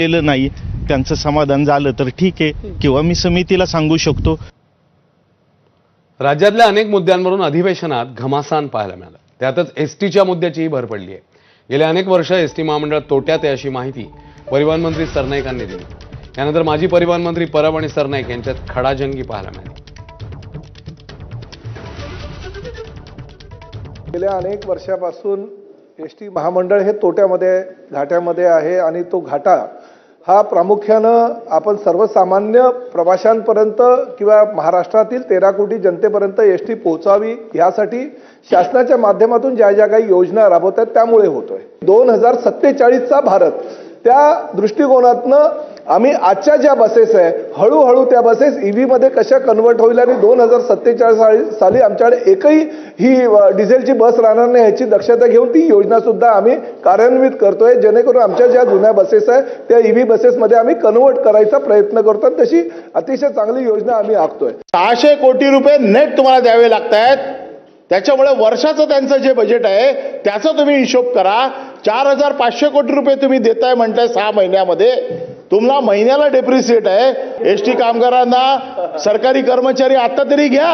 केलं नाही, त्यांचं समाधान झालं तर ठीक आहे, किंवा मी समितीला सांगू शकतो. राज्यातल्या अनेक मुद्द्यांवरून अधिवेशनात घमासान पाहायला मिळालं. त्यातच एसटीच्या मुद्द्याचीही भर पडली आहे. गेल्या अनेक वर्ष एसटी महामंडळ तोट्यात आहे अशी माहिती परिवहन मंत्री सरनाईकांनी दिली. यानंतर माजी परिवहन मंत्री परब आणि सरनाईक यांच्यात खडाजंगी पाहायला मिळाली. गेल्या अनेक वर्षापासून एसटी महामंडळ हे तोट्यामध्ये घाट्यामध्ये आहे आणि तो घाटा हा प्रामुख्यानं आपण सर्वसामान्य प्रवाशांपर्यंत किंवा महाराष्ट्रातील 13 कोटी जनतेपर्यंत एसटी पोहोचावी यासाठी शासनाच्या माध्यमातून ज्या ज्या काही योजना राबवतात त्यामुळे होतोय. 2047चा भारत त्या दृष्टिकोनातनं आम्ही आजच्या ज्या बसेस आहे हळूहळू त्या बसेस ईव्ही मध्ये कशा कन्वर्ट होईल आणि 2047 साली आमच्याकडे एकही ही डिझेलची बस राहणार नाही याची दक्षता घेऊन ती योजना सुद्धा आम्ही कार्यान्वित करतोय, जेणेकरून आमच्या ज्या जुन्या बसेस आहे त्या ईव्ही बसेसमध्ये आम्ही कन्वर्ट करायचा प्रयत्न करतो. तशी अतिशय चांगली योजना आम्ही आखतोय. 600 कोटी रुपये नेट तुम्हाला द्यावे लागतायत. त्याच्यामुळे वर्षाचं त्यांचं जे बजेट आहे त्याचा तुम्ही हिशोब करा. 4500 कोटी रुपये तुम्ही देताय म्हणताय 6 महिन्यामध्ये. तुम्हाला महिन्याला डेप्रिसिएट आहे. एसटी कामगारांना सरकारी कर्मचारी आता तरी घ्या,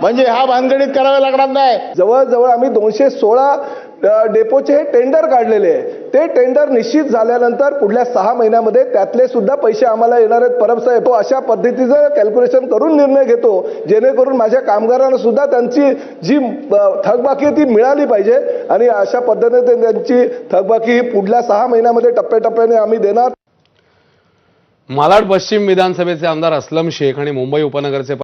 म्हणजे ह्या भानगडीत करावे लागणार नाही. जवळजवळ आम्ही 216 डेपोचे टेंडर काढलेले आहे. ते टेंडर निश्चित झाल्यानंतर पुढल्या 6 महिन्यामध्ये त्यातले सुद्धा पैसे आम्हाला येणार आहेत. परब साहेब, तो अशा पद्धतीचं कॅल्क्युलेशन करून निर्णय घेतो जेणेकरून माझ्या कामगारांना सुद्धा त्यांची जी थकबाकी ती मिळाली पाहिजे आणि अशा पद्धतीने त्यांची थकबाकी ही पुढल्या 6 महिन्यामध्ये टप्प्याटप्प्याने आम्ही देणार. मालाड पश्चिम विधानसभेचे आमदार असलम शेख आणि मुंबई उपनगरचे